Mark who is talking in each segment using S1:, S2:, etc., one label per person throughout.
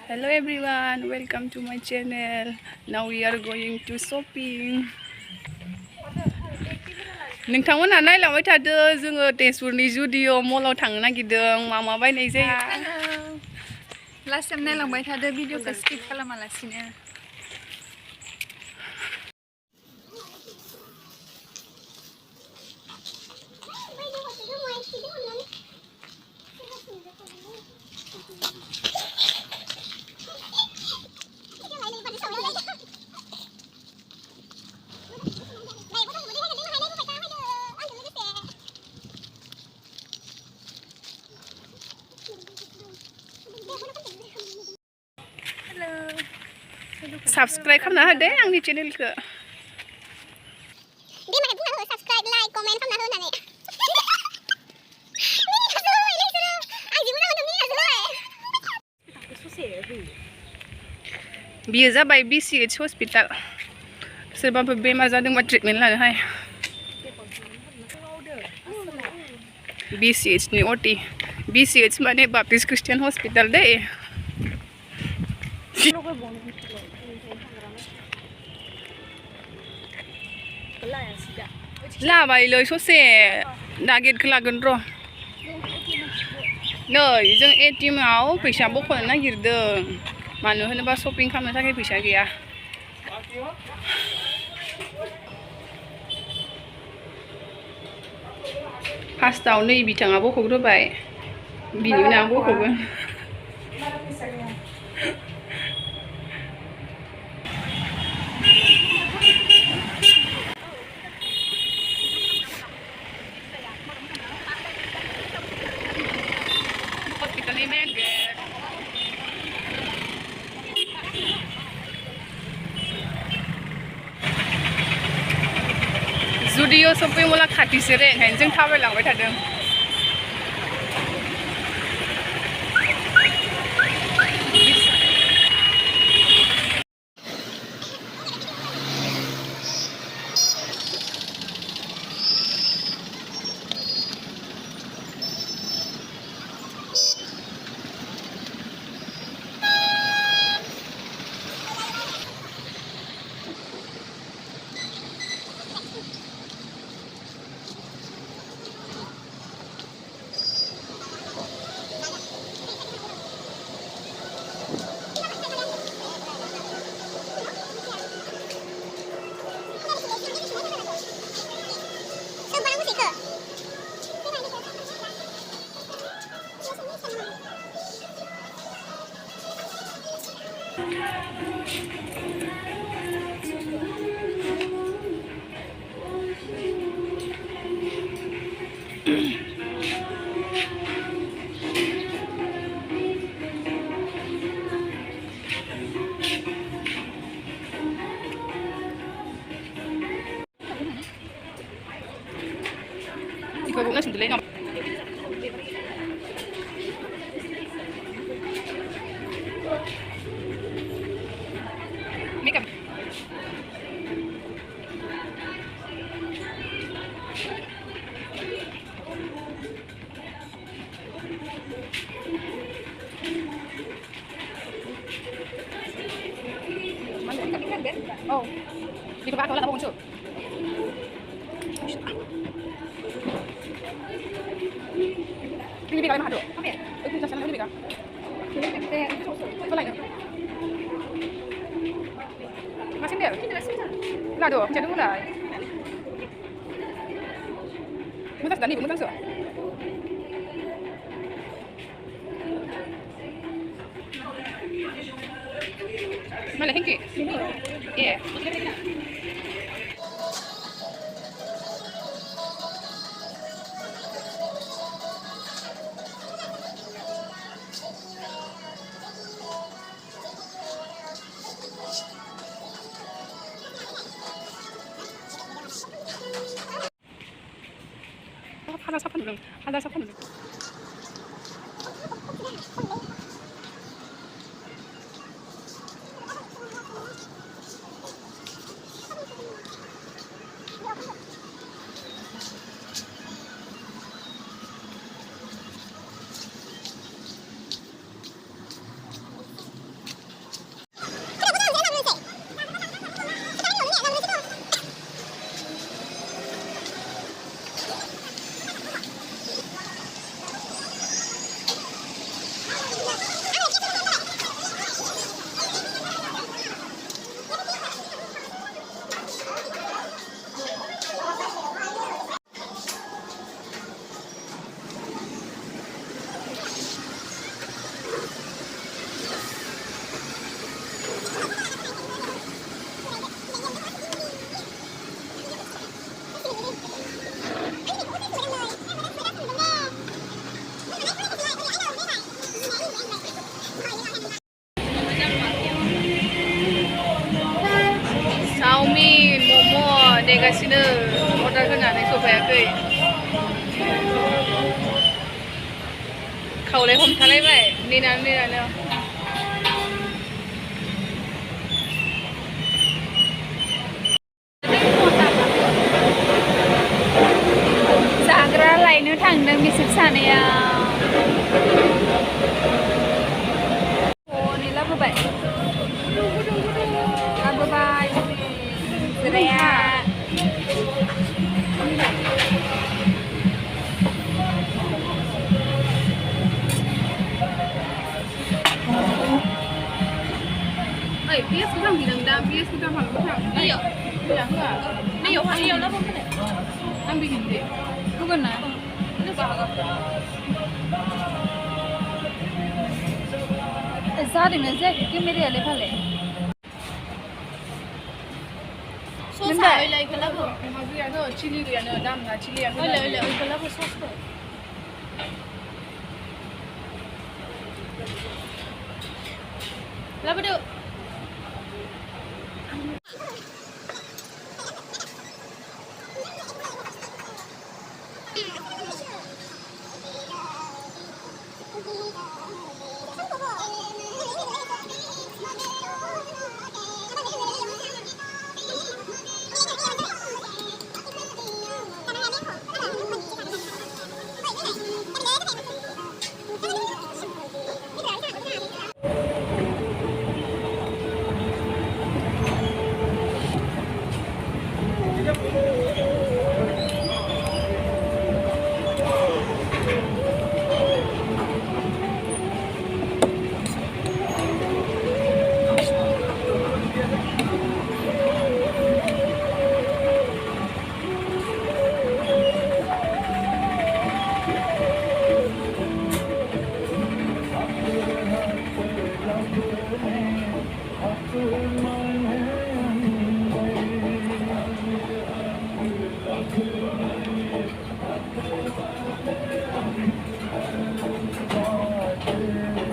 S1: Hello everyone, welcome to my channel. Now we are going to shopping. नोंथांमोनहा नायलांबाय थादो जोङो तेजपुरनि जुडिअ मलाव थांनो नागिरदों मा बायनाय जायो
S2: लास्ट टाइम नायलांबाय थादो भिडिअखौ स्किप खालामालासिनो
S1: Subscribe खालामना होदे आंनि चेनेलखौ
S3: subscribe like comment खालामना हो होननानै
S1: बियो जाबाय BCH हस्पिटाल सोरबाफोर बेमार जादोंबा ट्रिटमेन्ट लानो हाय BCH नि OT BCH माने बाप्टिस्ट क्रिस्टियान हस्पिटाल दै लाबायलै ससे नागेटखौ लागोन र' नै जों ATM आव फैसा बख'नो नागिरदों मानो होनोबा शपिं खालामनो थाखाय फैसा गैया फार्स्टआव नै बिथाङा बख'ग्रोबाय बिनि उनाव बख'गोन जुडिअ शपिं मला खाथिसो रे ओंखायनो जों थाबायलांबाय थादों 이거 보면 힘들래 나 메이크업 Oh, di tempat aku lah muncul. Ini bika mana tu? Itu dah sana ini bika. Apa lagi? Masih dia? Lah tu, macam mana? Mudah sekali, mudah sekali. Mana hengki? Yeah. 하나 사파는 하나 사파는 chow mein मम' नेगासिनो order होनानै सफैयाखै खावलाय हमथालायबाय नेनानै
S2: जाग्रा लायनो थांदों बिसोर सानैया हनै लाबोबाय जिराया
S1: ओइ पियासखौ थांफिनदों दा पियासखौ दामालखौ थां नैयाव होआ नैयाव लाबो आं बिदिनो
S2: होगोन ना जादोंना जायाखै केमेरायालाय फालाय
S1: ससा इखौ लाबो मा गैयानो चिलि गैयानो दामना चिलियानो
S2: इखौ लाबो ससखौ
S1: लाबोदो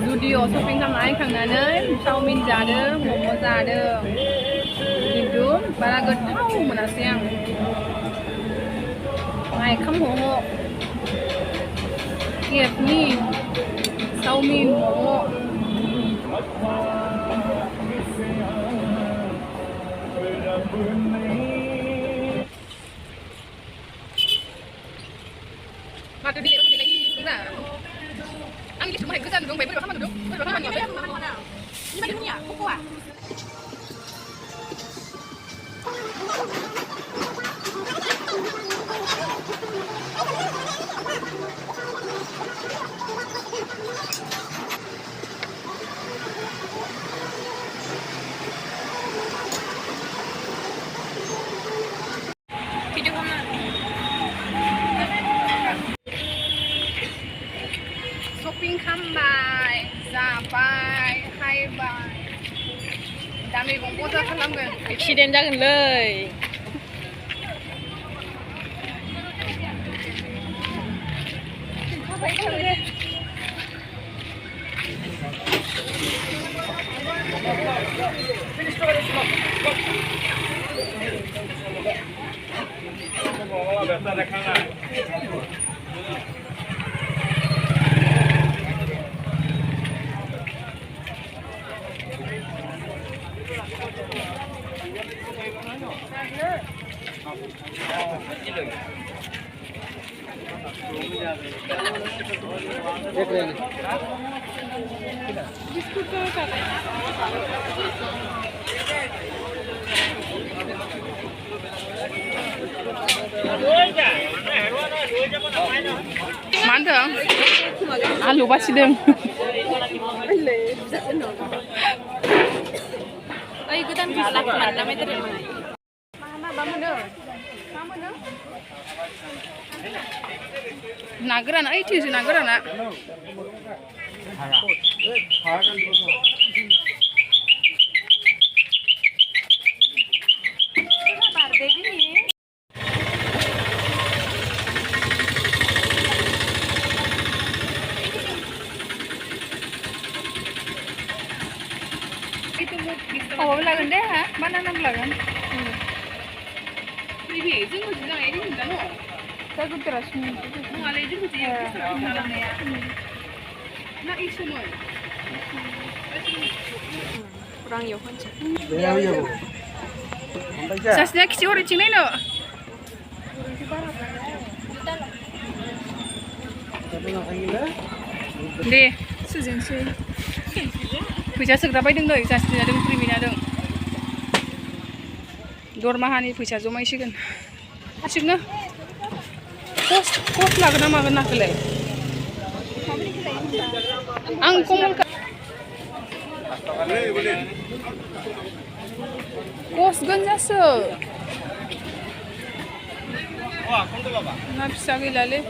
S1: जुदिअ शपिं खालामनानै चावमिन जादों मम' जादों खिन्थु बारा गोथाव मोनासै आं माइखाम हह केफनि चावमिन मम' माथो दिनै ना आं गिसु माहाय गोजान दं बोरैबा खालामनो दं बोरैबा खालामनो दं ini bagi punya koko ah video kamu shopping खालामबाय जाबाय हायबाय दा मैगं बजार खालामगोन accident जागोनलै Mantap. Alu pasti deng.
S2: Ay, ikutan kalah kemana meter yang mana?
S1: Mana bangun deh. Nagaran, ay itu sih nagaran nak. itu mau bisa
S2: Oh, lagan deh ha? Mana nam lagan?
S1: ini itu mau juga ini enggak no
S2: Saya terus
S1: mau ada itu sih nah isu mau
S2: kurang yo kan.
S1: Sasnya kisi orang Cina no deh
S2: Sejenis.
S1: फैसा सोग्रा बायदों नै जासिनो जादों प्रिमिना दं दरमाहानि फैसा जमायसिगोन हारसिंनो past लागोन ना मागोन नाखौलाय आं कमल पस्ट गोनजासो ना फिसा गैलालै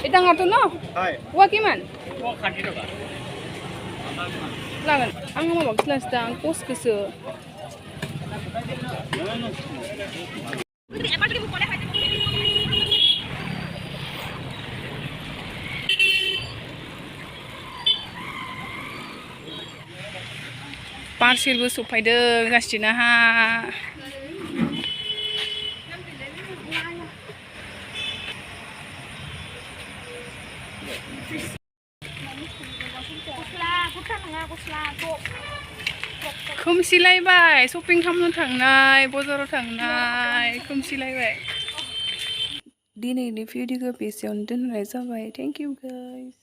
S1: ए डाङाथ' न औवा किमान लागोन आं माबाखौसो लानोसै आं पस्टखौसो पार्सेलबो सफायदों गासिनाहा खोमसिलायबाय शपिं खालामनो थांनाय बाजाराव थांनाय खोमसिलायबाय दिनैनि भिडिअखौ बेसेयावनो दोननाय जाबाय थेंक इउ गाइस